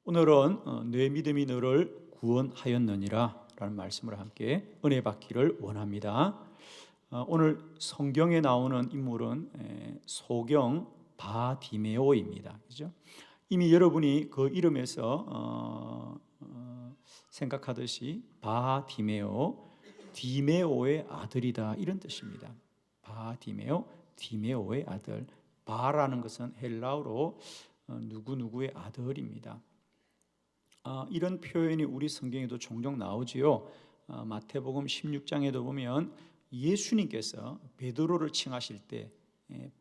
오늘은 내 믿음이 너를 구원하였느니라 라는 말씀을 함께 은혜 받기를 원합니다. 오늘 성경에 나오는 인물은 소경 바디메오입니다. 그죠? 이미 여러분이 그 이름에서 생각하듯이 바디메오, 디메오의 아들이다 이런 뜻입니다. 바디메오, 디메오의 아들. 바라는 것은 헬라어로 누구누구의 아들입니다. 이런 표현이 우리 성경에도 종종 나오지요. 마태복음 16장에도 보면 예수님께서 베드로를 칭하실 때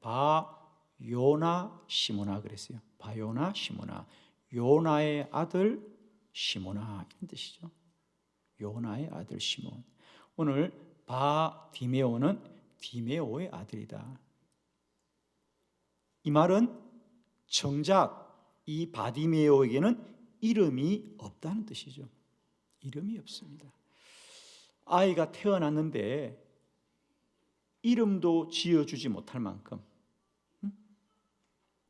바요나 시모나 그랬어요. 바요나 시모나, 요나의 아들 시모나 이런 뜻이죠. 요나의 아들 시몬. 오늘 바디메오는 디메오의 아들이다. 이 말은 정작 이 바디메오에게는 이름이 없다는 뜻이죠. 이름이 없습니다. 아이가 태어났는데 이름도 지어주지 못할 만큼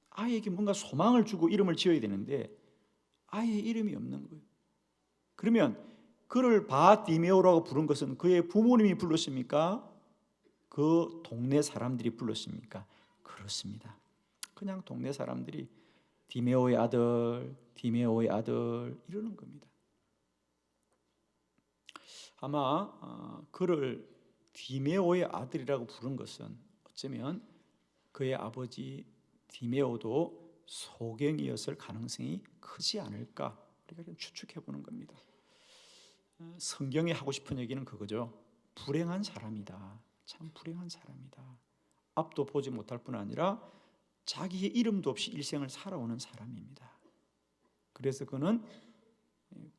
아이에게 뭔가 소망을 주고 이름을 지어야 되는데 아이의 이름이 없는 거예요. 그러면 그를 바디메오라고 부른 것은 그의 부모님이 불렀습니까? 그 동네 사람들이 불렀습니까? 그렇습니다. 그냥 동네 사람들이 디메오의 아들, 디메오의 아들 이러는 겁니다. 아마 그를 디메오의 아들이라고 부른 것은 어쩌면 그의 아버지 디메오도 소경이었을 가능성이 크지 않을까 우리가 좀 추측해 보는 겁니다. 성경이 하고 싶은 얘기는 그거죠. 불행한 사람이다. 참 불행한 사람이다. 앞도 보지 못할 뿐 아니라 자기의 이름도 없이 일생을 살아오는 사람입니다. 그래서 그는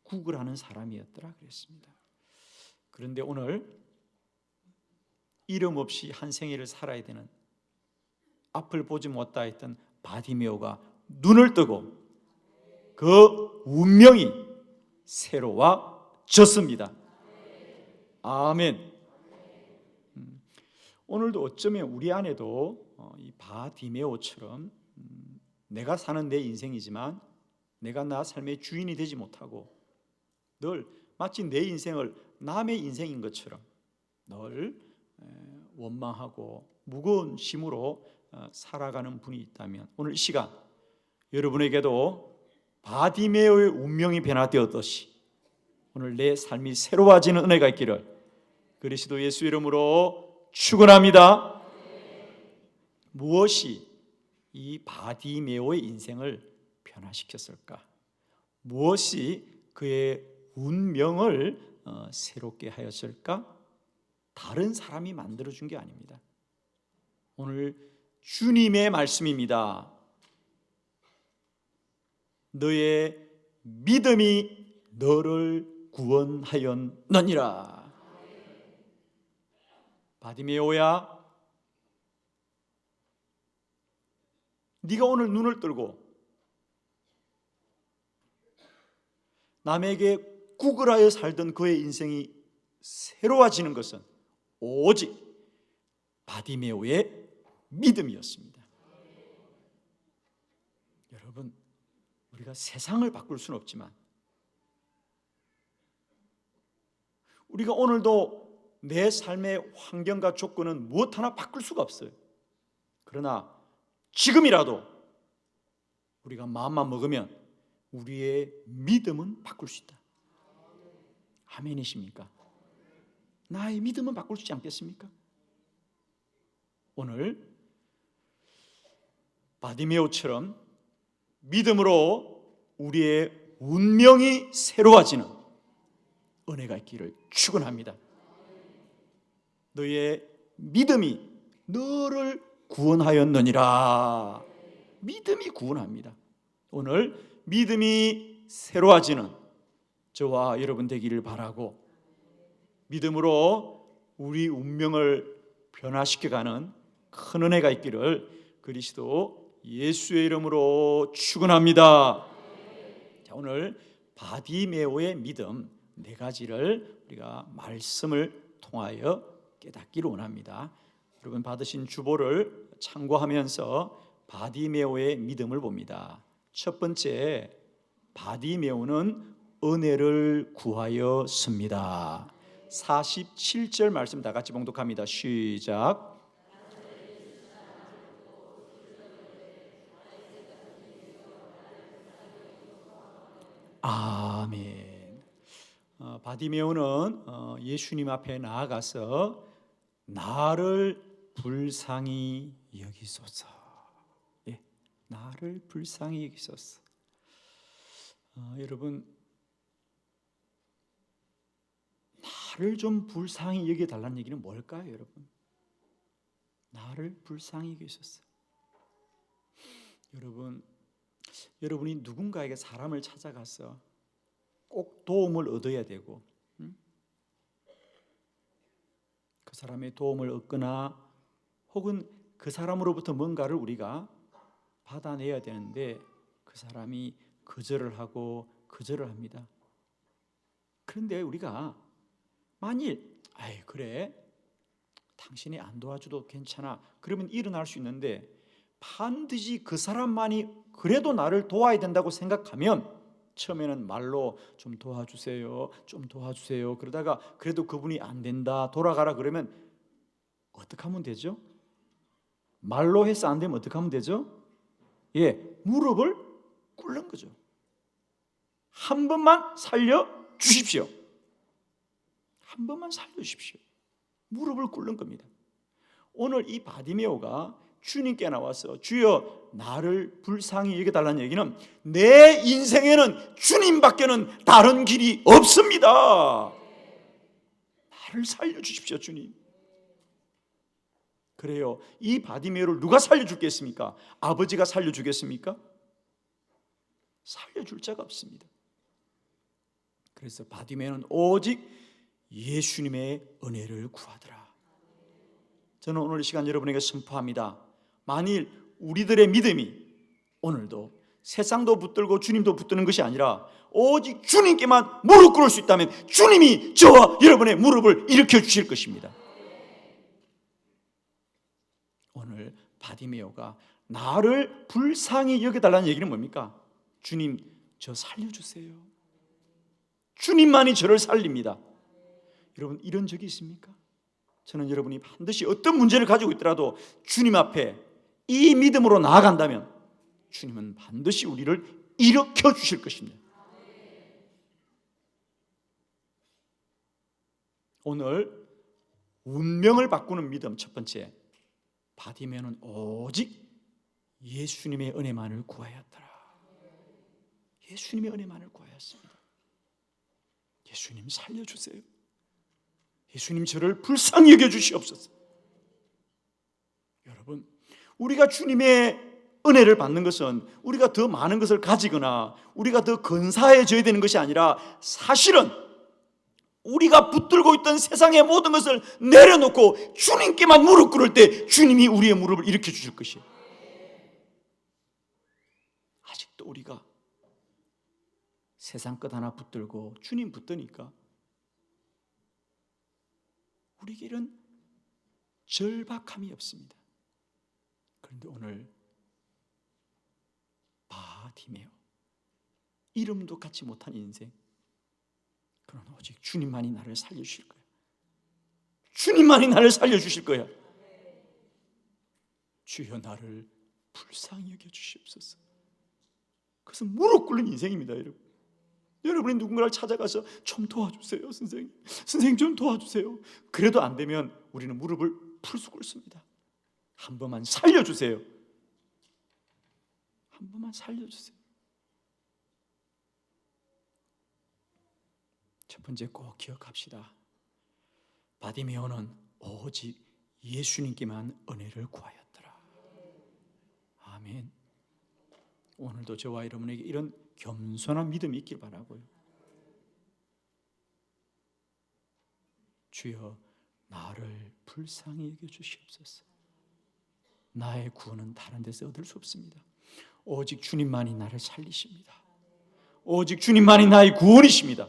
구걸하는 사람이었더라 그랬습니다. 그런데 오늘 이름 없이 한 생애를 살아야 되는 앞을 보지 못다 했던 바디메오가 눈을 뜨고 그 운명이 새로워졌습니다. 아멘. 오늘도 어쩌면 우리 안에도 이 바디메오처럼 내가 사는 내 인생이지만 내가 나 삶의 주인이 되지 못하고 늘 마치 내 인생을 남의 인생인 것처럼 늘 원망하고 무거운 짐으로 살아가는 분이 있다면 오늘 이 시간 여러분에게도 바디메오의 운명이 변화되었듯이 오늘 내 삶이 새로워지는 은혜가 있기를 그리스도 예수 이름으로 축원합니다. 무엇이 이 바디메오의 인생을 변화시켰을까? 무엇이 그의 운명을 새롭게 하였을까? 다른 사람이 만들어준 게 아닙니다. 오늘 주님의 말씀입니다. 너의 믿음이 너를 구원하였느니라. 바디메오야, 네가 오늘 눈을 뜨고 남에게 구걸하여 살던 그의 인생이 새로워지는 것은 오직 바디메오의 믿음이었습니다. 여러분, 우리가 세상을 바꿀 수는 없지만 우리가 오늘도 내 삶의 환경과 조건은 무엇 하나 바꿀 수가 없어요. 그러나 지금이라도 우리가 마음만 먹으면 우리의 믿음은 바꿀 수 있다. 아멘이십니까? 나의 믿음은 바꿀 수 있지 않겠습니까? 오늘 바디메오처럼 믿음으로 우리의 운명이 새로워지는 은혜가 있기를 축원합니다. 너의 믿음이 너를 구원하였느니라. 믿음이 구원합니다. 오늘 믿음이 새로워지는 저와 여러분 되기를 바라고 믿음으로 우리 운명을 변화시켜가는 큰 은혜가 있기를 그리스도 예수의 이름으로 축원합니다. 자, 오늘 바디메오의 믿음 네 가지를 우리가 말씀을 통하여 깨닫기를 원합니다. 여러분 받으신 주보를 참고하면서 바디메오의 믿음을 봅니다. 첫 번째, 바디메오는 은혜를 구하였습니다. 47절 말씀 다 같이 봉독합니다. 시작. 아멘. 바디메오는 예수님 앞에 나아가서 나를 불쌍히 여기소서. 예, 나를 불쌍히 여기소서. 여러분, 나를 좀 불쌍히 여겨달라는 얘기는 뭘까요, 여러분? 나를 불쌍히 여기소서. 여러분이 누군가에게 사람을 찾아가서 꼭 도움을 얻어야 되고, 그 사람의 도움을 얻거나 혹은 그 사람으로부터 뭔가를 우리가 받아내야 되는데 그 사람이 거절을 하고 거절을 합니다. 그런데 우리가 만일 그래 당신이 안 도와줘도 괜찮아 그러면 일어날 수 있는데, 반드시 그 사람만이 그래도 나를 도와야 된다고 생각하면 처음에는 말로 좀 도와주세요, 좀 도와주세요 그러다가 그래도 그분이 안 된다, 돌아가라 그러면 어떻게 하면 되죠? 말로 해서 안 되면 어떻게 하면 되죠? 무릎을 꿇는 거죠. 한 번만 살려주십시오. 한 번만 살려주십시오. 무릎을 꿇는 겁니다. 오늘 이 바디메오가 주님께 나와서 주여 나를 불쌍히 여겨달라는 얘기는 내 인생에는 주님밖에는 다른 길이 없습니다. 나를 살려주십시오 주님. 그래요. 이 바디메오를 누가 살려주겠습니까? 아버지가 살려주겠습니까? 살려줄 자가 없습니다. 그래서 바디메오는 오직 예수님의 은혜를 구하더라. 저는 오늘 이 시간 여러분에게 선포합니다. 만일 우리들의 믿음이 오늘도 세상도 붙들고 주님도 붙드는 것이 아니라 오직 주님께만 무릎 꿇을 수 있다면 주님이 저와 여러분의 무릎을 일으켜 주실 것입니다. 오늘 바디메오가 나를 불쌍히 여겨달라는 얘기는 뭡니까? 주님 저 살려주세요. 주님만이 저를 살립니다. 여러분 이런 적이 있습니까? 저는 여러분이 반드시 어떤 문제를 가지고 있더라도 주님 앞에 이 믿음으로 나아간다면 주님은 반드시 우리를 일으켜 주실 것입니다. 오늘 운명을 바꾸는 믿음 첫 번째, 바디메오는 오직 예수님의 은혜만을 구하였더라. 예수님의 은혜만을 구하였습니다. 예수님 살려주세요. 예수님 저를 불쌍히 여겨주시옵소서. 여러분, 우리가 주님의 은혜를 받는 것은 우리가 더 많은 것을 가지거나 우리가 더 근사해져야 되는 것이 아니라 사실은 우리가 붙들고 있던 세상의 모든 것을 내려놓고 주님께만 무릎 꿇을 때 주님이 우리의 무릎을 일으켜 주실 것이에요. 아직도 우리가 세상 것 하나 붙들고 주님 붙드니까 우리에게 이런 절박함이 없습니다. 그런데 오늘 바디메오, 이름도 갖지 못한 인생, 그러나 오직 주님만이 나를 살려주실 거야. 주님만이 나를 살려주실 거야. 주여 나를 불쌍히 여겨주시옵소서. 그것은 무릎 꿇는 인생입니다. 여러분이 누군가를 찾아가서 좀 도와주세요 선생님 좀 도와주세요. 그래도 안 되면 우리는 무릎을 풀수 꿇습니다. 한 번만 살려주세요. 한 번만 살려주세요. 첫 번째 꼭 기억합시다. 바디메오는 오직 예수님께만 은혜를 구하였더라. 아멘. 오늘도 저와 여러분에게 이런 겸손한 믿음이 있길 바라고요. 주여 나를 불쌍히 여겨주시옵소서. 나의 구원은 다른 데서 얻을 수 없습니다. 오직 주님만이 나를 살리십니다. 오직 주님만이 나의 구원이십니다.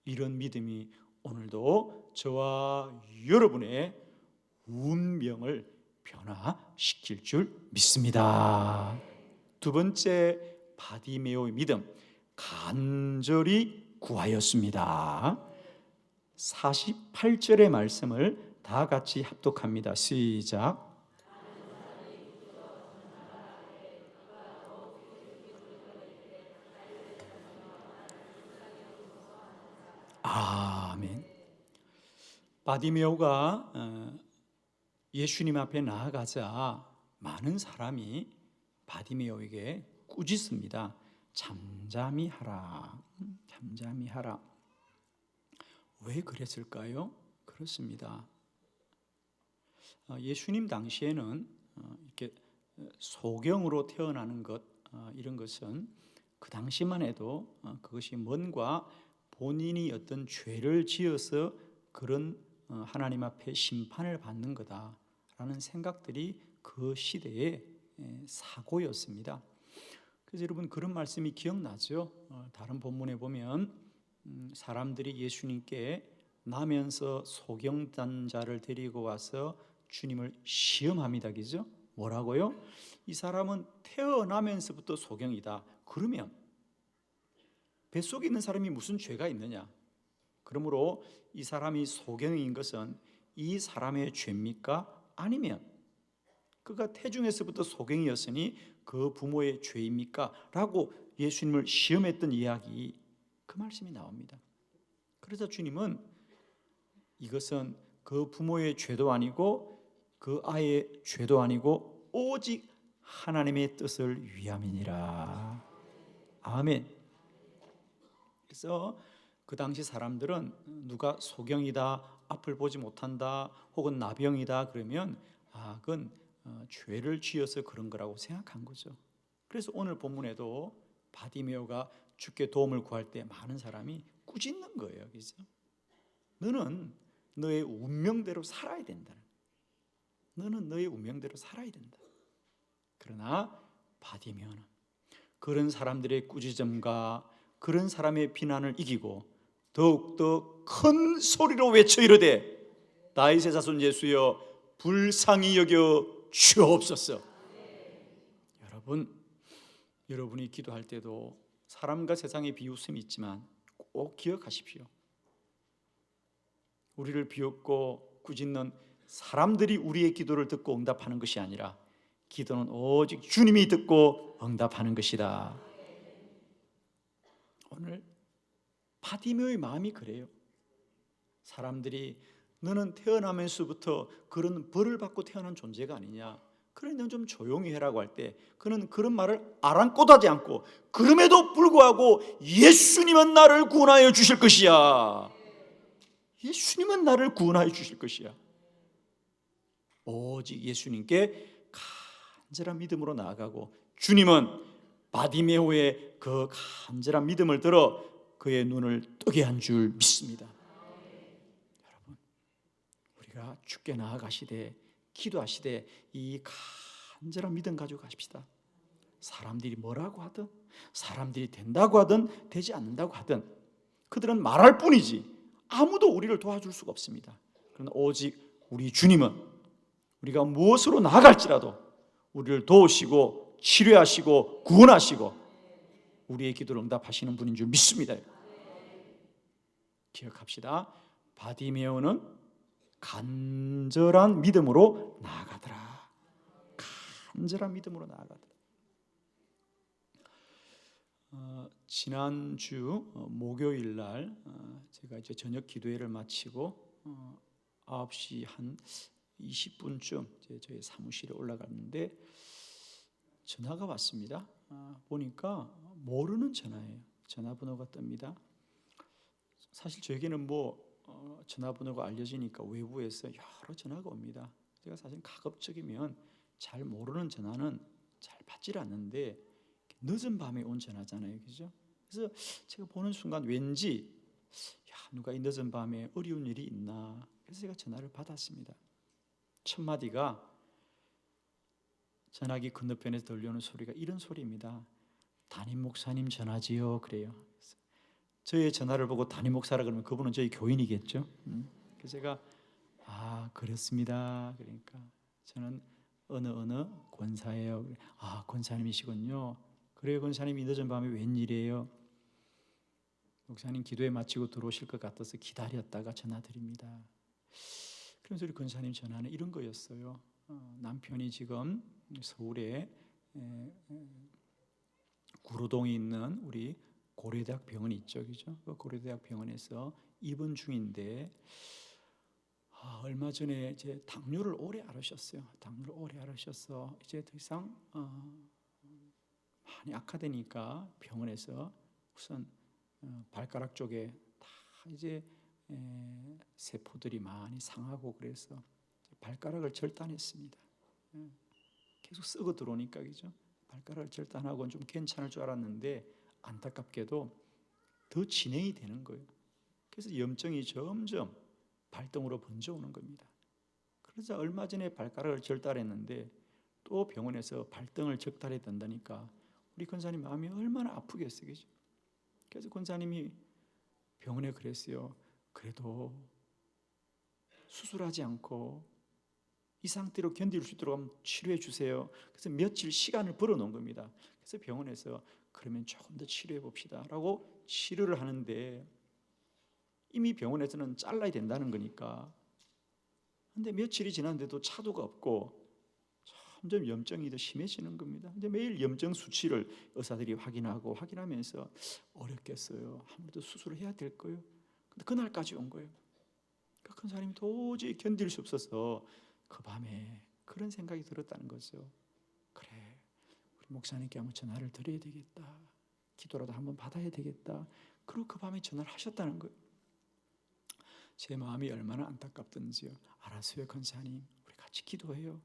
이런 믿음이 오늘도 저와 여러분의 운명을 변화시킬 줄 믿습니다. 두 번째 바디메오의 믿음, 간절히 구하였습니다. 48절의 말씀을 다 같이 합독합니다. 시작. 아멘. 바디메오가 예수님 앞에 나아가자 많은 사람이 바디메오에게 꾸짖습니다. 잠잠히 하라. 잠잠히 하라. 왜 그랬을까요? 그렇습니다. 예수님 당시에는 이렇게 소경으로 태어나는 것, 이런 것은 그 당시만 해도 그것이 뭔가 본인이 어떤 죄를 지어서 그런 하나님 앞에 심판을 받는 거다라는 생각들이 그 시대의 사고였습니다. 그래서 여러분 그런 말씀이 기억나죠? 다른 본문에 보면 사람들이 예수님께 나면서 소경단 자를 데리고 와서 주님을 시험합니다. 그죠? 뭐라고요? 이 사람은 태어나면서부터 소경이다. 그러면 뱃속에 있는 사람이 무슨 죄가 있느냐? 그러므로 이 사람이 소경인 것은 이 사람의 죄입니까? 아니면 그가 태중에서부터 소경이었으니 그 부모의 죄입니까? 라고 예수님을 시험했던 이야기, 그 말씀이 나옵니다. 그래서 주님은 이것은 그 부모의 죄도 아니고 그 아이의 죄도 아니고 오직 하나님의 뜻을 위함이니라. 아멘. 그래서 그 당시 사람들은 누가 소경이다, 앞을 보지 못한다, 혹은 나병이다 그러면 그건 죄를 지어서 그런 거라고 생각한 거죠. 그래서 오늘 본문에도 바디메오가 주께 도움을 구할 때 많은 사람이 꾸짖는 거예요. 그죠? 너는 너의 운명대로 살아야 된다. 너는 너의 운명대로 살아야 된다. 그러나 바디메오는 그런 사람들의 꾸짖음과 그런 사람의 비난을 이기고 더욱더 큰 소리로 외쳐 이르되 다윗의 자손 예수여 불쌍히 여겨 주옵소서. 여러분이 기도할 때도 사람과 세상의 비웃음이 있지만 꼭 기억하십시오. 우리를 비웃고 꾸짖는 사람들이 우리의 기도를 듣고 응답하는 것이 아니라 기도는 오직 주님이 듣고 응답하는 것이다. 오늘 바디메오의 마음이 그래요. 사람들이 너는 태어나면서부터 그런 벌을 받고 태어난 존재가 아니냐, 그래 너는 좀 조용히 해라고 할 때 그는 그런 말을 아랑곳하지 않고 그럼에도 불구하고 예수님은 나를 구원하여 주실 것이야. 예수님은 나를 구원하여 주실 것이야. 오직 예수님께 간절한 믿음으로 나아가고 주님은 바디메오의 그 간절한 믿음을 들어 그의 눈을 뜨게 한 줄 믿습니다. 여러분, 우리가 주께 나아가시되 기도하시되 이 간절한 믿음 가지고 가십시다. 사람들이 뭐라고 하든, 사람들이 된다고 하든 되지 않는다고 하든 그들은 말할 뿐이지 아무도 우리를 도와줄 수가 없습니다. 그러나 오직 우리 주님은 우리가 무엇으로 나아갈지라도 우리를 도우시고 치료하시고 구원하시고 우리의 기도를 응답하시는 분인 줄 믿습니다. 기억합시다. 바디메오는 간절한 믿음으로 나아가더라. 간절한 믿음으로 나아가더라. 지난주 목요일 날 제가 이제 저녁 기도회를 마치고 9시 한 20분쯤 저희 사무실에 올라갔는데 전화가 왔습니다. 보니까 모르는 전화예요. 전화번호가 뜹니다. 사실 저에게는 전화번호가 알려지니까 외부에서 여러 전화가 옵니다. 제가 사실 가급적이면 잘 모르는 전화는 잘 받질 않는데 늦은 밤에 온 전화잖아요, 그죠? 그래서 제가 보는 순간 왠지 누가 이 늦은 밤에 어려운 일이 있나, 그래서 제가 전화를 받았습니다. 첫 마디가 전화기 건너편에서 들려오는 소리가 이런 소리입니다. 담임 목사님 전화지요, 그래요. 저의 전화를 보고 담임 목사라 그러면 그분은 저희 교인이겠죠. 그래서 제가 그렇습니다. 그러니까 저는 어느 권사예요. 아, 권사님이시군요. 그래요, 권사님이 늦은 밤에 웬일이에요? 목사님 기도회 마치고 들어오실 것 같아서 기다렸다가 전화드립니다. 그래서 우리 권사님 전화는 이런 거였어요. 남편이 지금 서울에 구로동에 있는 우리 고려대학 병원이 있죠, 그죠? 그 고려대학 병원에서 입원 중인데 얼마 전에 이제 당뇨를 오래 앓으셨어요. 당뇨를 오래 앓으셔서 이제 더 이상 많이 악화되니까 병원에서 우선 발가락 쪽에 다 이제 세포들이 많이 상하고 그래서 발가락을 절단했습니다. 계속 썩어 들어오니까, 그죠? 발가락을 절단하고는 좀 괜찮을 줄 알았는데 안타깝게도 더 진행이 되는 거예요. 그래서 염증이 점점 발등으로 번져오는 겁니다. 그러자 얼마 전에 발가락을 절단했는데 또 병원에서 발등을 적달해야 된다니까 우리 권사님 마음이 얼마나 아프겠어요, 그죠? 그래서 권사님이 병원에 그랬어요. 그래도 수술하지 않고 이 상태로 견딜 수 있도록 한번 치료해 주세요. 그래서 며칠 시간을 벌어놓은 겁니다. 그래서 병원에서 그러면 조금 더 치료해 봅시다 라고 치료를 하는데 이미 병원에서는 잘라야 된다는 거니까. 근데 며칠이 지났는데도 차도가 없고 점점 염증이 더 심해지는 겁니다. 근데 매일 염증 수치를 의사들이 확인하면서 어렵겠어요. 아무래도 수술을 해야 될 거예요. 근데 그날까지 온 거예요. 그 큰 사람이 도저히 견딜 수 없어서 그 밤에 그런 생각이 들었다는 거죠. 그래, 우리 목사님께 한번 전화를 드려야 되겠다. 기도라도 한번 받아야 되겠다. 그리고 그 밤에 전화를 하셨다는 거예요. 제 마음이 얼마나 안타깝던지요. 알았어요, 권사님. 우리 같이 기도해요.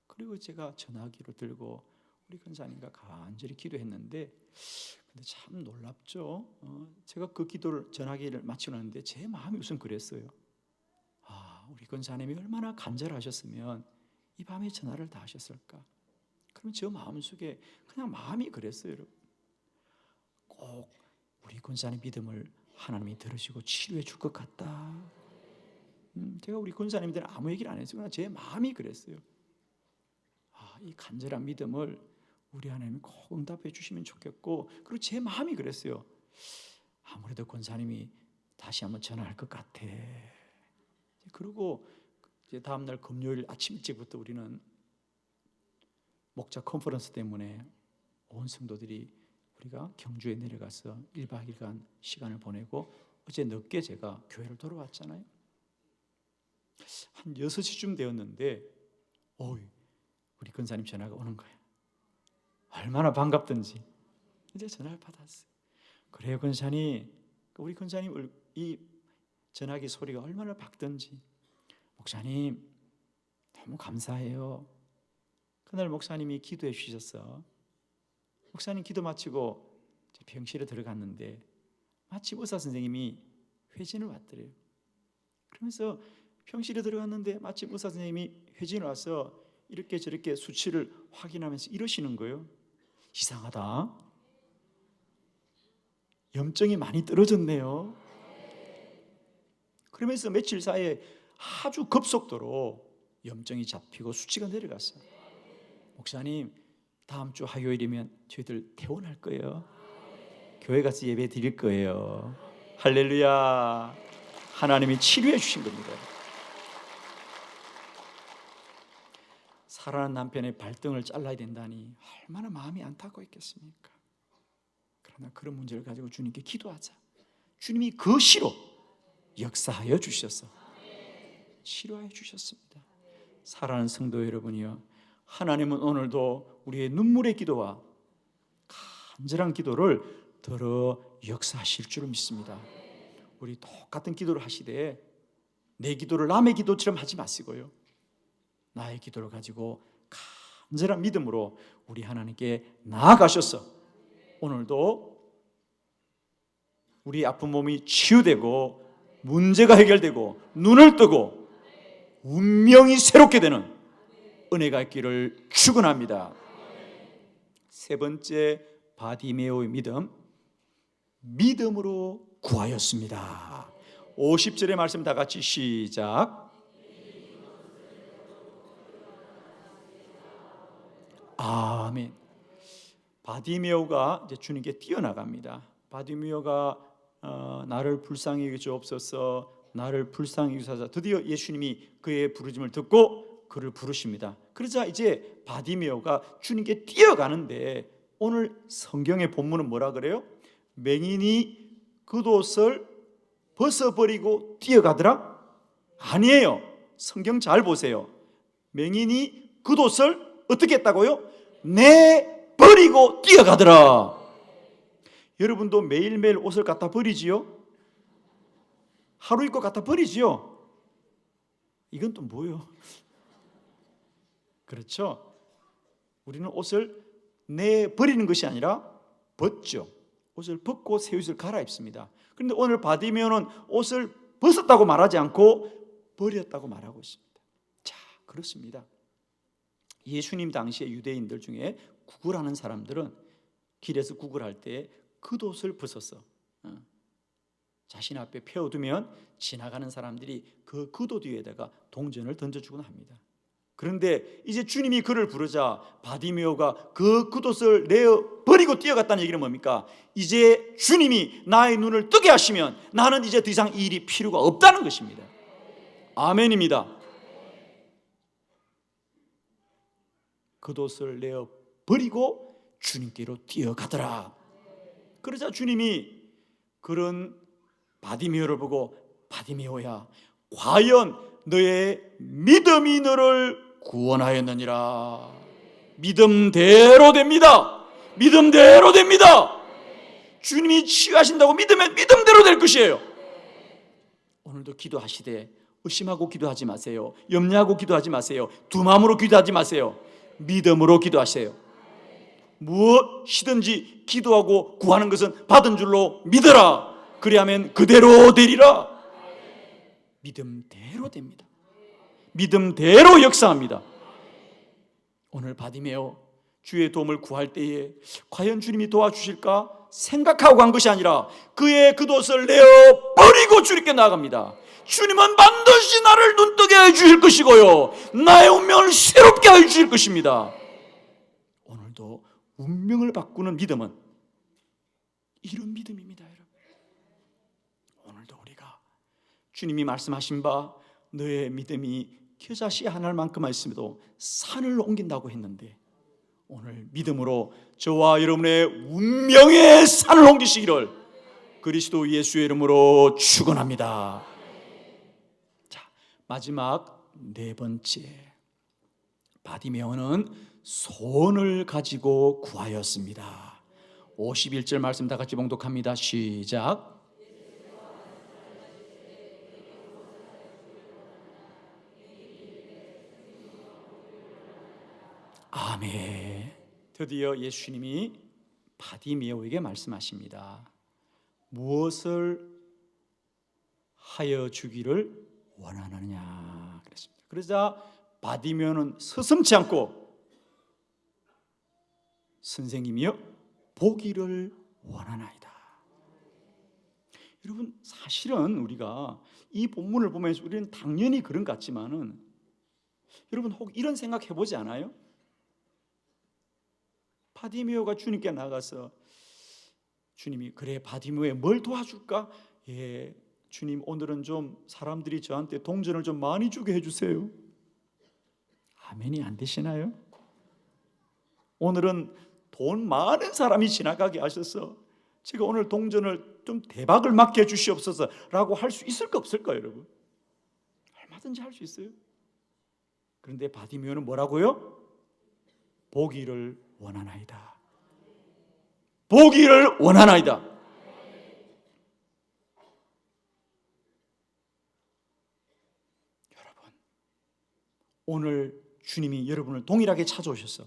그리고 제가 전화기로 들고 우리 권사님과 간절히 기도했는데, 근데 참 놀랍죠. 제가 그 기도를 전화기를 마치고 나는데 제 마음이 우선 그랬어요. 우리 권사님이 얼마나 간절하셨으면 이 밤에 전화를 다 하셨을까. 그럼 저 마음속에 그냥 마음이 그랬어요, 여러분. 꼭 우리 권사님 믿음을 하나님이 들으시고 치료해 줄 것 같다. 제가 우리 권사님들은 아무 얘기를 안 했어요. 그냥 제 마음이 그랬어요. 이 간절한 믿음을 우리 하나님이 꼭 응답해 주시면 좋겠고, 그리고 제 마음이 그랬어요. 아무래도 권사님이 다시 한번 전화할 것 같아. 그리고 이제 다음날 금요일 아침 일찍부터 우리는 목자 컨퍼런스 때문에 온 성도들이 우리가 경주에 내려가서 1박 2일간 시간을 보내고 어제 늦게 제가 교회를 돌아왔잖아요. 한 6시쯤 되었는데 우리 권사님 전화가 오는 거예요. 얼마나 반갑던지. 이제 전화를 받았어요. 그래요, 권사님. 우리 권사님 이 전화기 소리가 얼마나 밝던지. 목사님 너무 감사해요. 그날 목사님이 기도해 주셔서 목사님 기도 마치고 병실에 들어갔는데 마침 의사 선생님이 회진을 왔더래요. 그러면서 병실에 들어갔는데 마침 의사 선생님이 회진을 와서 이렇게 저렇게 수치를 확인하면서 이러시는 거예요. 이상하다. 염증이 많이 떨어졌네요. 그러면서 며칠 사이에 아주 급속도로 염증이 잡히고 수치가 내려갔어요. 목사님, 다음 주 화요일이면 저희들 퇴원할 거예요. 교회 가서 예배 드릴 거예요. 할렐루야. 하나님이 치료해 주신 겁니다. 사랑하는 남편의 발등을 잘라야 된다니 얼마나 마음이 안타까웠겠습니까? 그러나 그런 문제를 가지고 주님께 기도하자. 주님이 그 시로 역사하여 주셔서 치료하여 주셨습니다. 사랑하는 성도 여러분이요, 하나님은 오늘도 우리의 눈물의 기도와 간절한 기도를 들어 역사하실 줄 믿습니다. 우리 똑같은 기도를 하시되 내 기도를 남의 기도처럼 하지 마시고요, 나의 기도를 가지고 간절한 믿음으로 우리 하나님께 나아가셔서 오늘도 우리 아픈 몸이 치유되고 문제가 해결되고 눈을 뜨고 운명이 새롭게 되는 은혜가 있기를 축원합니다. 세 번째, 바디메오의 믿음으로 구하였습니다. 50절의 말씀 다 같이 시작. 아멘. 바디메오가 이제 주님께 뛰어나갑니다. 바디메오가 나를 불쌍히 여겨 주옵소서, 나를 불쌍히 여기소서. 드디어 예수님이 그의 부르심을 듣고 그를 부르십니다. 그러자 이제 바디메오가 주님께 뛰어가는데, 오늘 성경의 본문은 뭐라 그래요? 맹인이 겉옷을 벗어버리고 뛰어가더라? 아니에요. 성경 잘 보세요. 맹인이 겉옷을 어떻게 했다고요? 내버리고 뛰어가더라. 여러분도 매일매일 옷을 갖다 버리지요? 하루 입고 갖다 버리지요? 이건 또 뭐예요? 그렇죠? 우리는 옷을 내버리는 것이 아니라 벗죠. 옷을 벗고 새 옷을 갈아입습니다. 그런데 오늘 바디메오는 옷을 벗었다고 말하지 않고 버렸다고 말하고 있습니다. 자, 그렇습니다. 예수님 당시의 유대인들 중에 구걸하는 사람들은 길에서 구걸할 때 겉옷을 벗어서 자신 앞에 펴두면 지나가는 사람들이 그 겉옷 위에다가 동전을 던져주곤 합니다. 그런데 이제 주님이 그를 부르자 바디메오가 그 겉옷을 내어 버리고 뛰어갔다는 얘기는 뭡니까? 이제 주님이 나의 눈을 뜨게 하시면 나는 이제 더 이상 이 일이 필요가 없다는 것입니다. 아멘입니다. 겉옷을 내어 버리고 주님께로 뛰어가더라. 그러자 주님이 그런 바디메오를 보고, 바디메오야, 과연 너의 믿음이 너를 구원하였느니라. 믿음대로 됩니다. 믿음대로 됩니다. 주님이 치유하신다고 믿으면 믿음대로 될 것이에요. 오늘도 기도하시되 의심하고 기도하지 마세요. 염려하고 기도하지 마세요. 두 마음으로 기도하지 마세요. 믿음으로 기도하세요. 무엇이든지 기도하고 구하는 것은 받은 줄로 믿어라. 그리하면 그대로 되리라. 믿음대로 됩니다. 믿음대로 역사합니다. 오늘 바디메오 주의 도움을 구할 때에 과연 주님이 도와주실까 생각하고 간 것이 아니라 그의 겉옷을 내어 버리고 주님께 나아갑니다. 주님은 반드시 나를 눈뜨게 해주실 것이고요, 나의 운명을 새롭게 해주실 것입니다. 오늘도 운명을 바꾸는 믿음은 이런 믿음입니다. 여러분, 오늘도 우리가 주님이 말씀하신 바 너의 믿음이 겨자씨 한 알만큼만 있음에도 산을 옮긴다고 했는데, 오늘 믿음으로 저와 여러분의 운명의 산을 옮기시기를 그리스도 예수의 이름으로 축원합니다. 자, 마지막 네 번째, 바디메오는 소원을 가지고 구하였습니다. 51절 말씀 다 같이 봉독합니다. 시작. 아멘. 드디어 예수님이 바디메오에게 말씀하십니다. 무엇을 하여 주기를 원하느냐 그랬습니다. 그러자 바디메오는 서슴지 않고 선생님이여 보기를 원하나이다. 여러분, 사실은 우리가 이 본문을 보면서 우리는 당연히 그런 것 같지만은, 여러분 혹 이런 생각 해보지 않아요? 바디메오가 주님께 나가서 주님이 그래 바디메오에 뭘 도와줄까? 예, 주님 오늘은 좀 사람들이 저한테 동전을 좀 많이 주게 해주세요. 아멘이 안 되시나요? 오늘은 돈 많은 사람이 지나가게 하셔서 제가 오늘 동전을 좀 대박을 맞게 해주시옵소서 라고 할 수 있을까 없을까요? 여러분, 얼마든지 할 수 있어요. 그런데 바디메오는 뭐라고요? 보기를 원하나이다. 보기를 원하나이다. 여러분, 오늘 주님이 여러분을 동일하게 찾아오셔서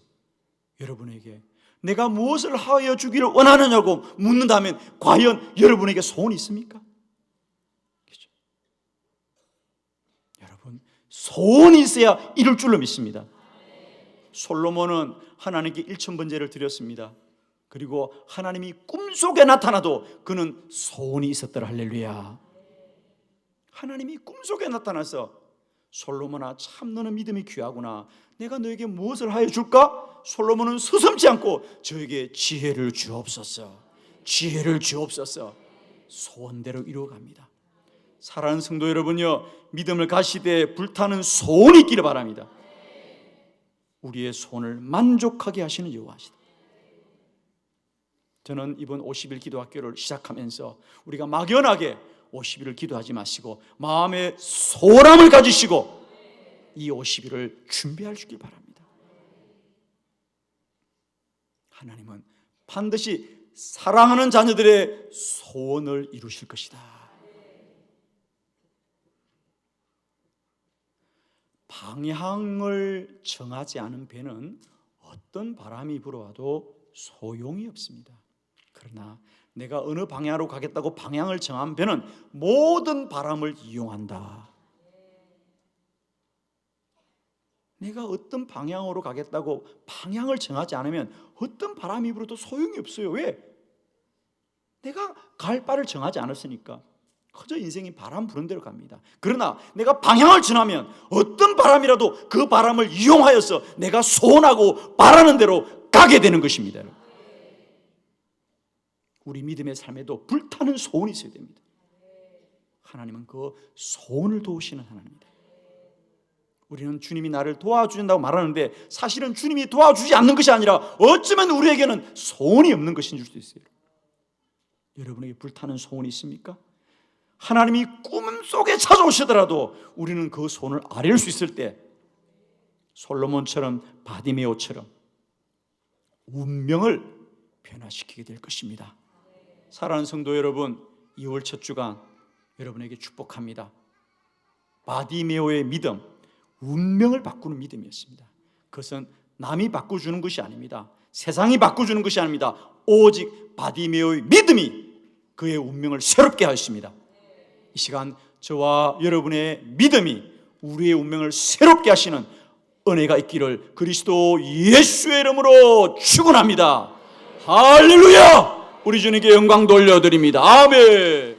여러분에게 내가 무엇을 하여 주기를 원하느냐고 묻는다면 과연 여러분에게 소원이 있습니까? 그렇죠? 여러분, 소원이 있어야 이룰 줄로 믿습니다. 솔로몬은 하나님께 1000번제를 드렸습니다. 그리고 하나님이 꿈속에 나타나도 그는 소원이 있었더라. 할렐루야. 하나님이 꿈속에 나타나서 솔로몬아 참 너는 믿음이 귀하구나. 내가 너에게 무엇을 하여 줄까? 솔로몬은 서슴지 않고 저에게 지혜를 주옵소서, 지혜를 주옵소서 소원대로 이루어갑니다. 사랑하는 성도 여러분요, 믿음을 가시되 불타는 소원이 있기를 바랍니다. 우리의 소원을 만족하게 하시는 여호와시다. 저는 이번 50일 기도학교를 시작하면서 우리가 막연하게 50일을 기도하지 마시고 마음의 소람을 가지시고 이 50일을 준비하시길 바랍니다. 하나님은 반드시 사랑하는 자녀들의 소원을 이루실 것이다. 방향을 정하지 않은 배는 어떤 바람이 불어와도 소용이 없습니다. 그러나 내가 어느 방향으로 가겠다고 방향을 정한 배는 모든 바람을 이용한다. 내가 어떤 방향으로 가겠다고 방향을 정하지 않으면 어떤 바람이 불어도 소용이 없어요. 왜? 내가 갈 바를 정하지 않았으니까 그저 인생이 바람 부는 대로 갑니다. 그러나 내가 방향을 정하면 어떤 바람이라도 그 바람을 이용하여서 내가 소원하고 바라는 대로 가게 되는 것입니다. 우리 믿음의 삶에도 불타는 소원이 있어야 됩니다. 하나님은 그 소원을 도우시는 하나님입니다. 우리는 주님이 나를 도와준다고 말하는데 사실은 주님이 도와주지 않는 것이 아니라 어쩌면 우리에게는 소원이 없는 것인 줄 수도 있어요. 여러분에게 불타는 소원이 있습니까? 하나님이 꿈속에 찾아오시더라도 우리는 그 소원을 아뢰을 수 있을 때 솔로몬처럼 바디메오처럼 운명을 변화시키게 될 것입니다. 사랑하는 성도 여러분, 2월 첫 주간 여러분에게 축복합니다. 바디메오의 믿음, 운명을 바꾸는 믿음이었습니다. 그것은 남이 바꿔주는 것이 아닙니다. 세상이 바꿔주는 것이 아닙니다. 오직 바디메오의 믿음이 그의 운명을 새롭게 하였습니다. 이 시간 저와 여러분의 믿음이 우리의 운명을 새롭게 하시는 은혜가 있기를 그리스도 예수의 이름으로 축원합니다. 할렐루야! 우리 주님께 영광 돌려드립니다. 아멘.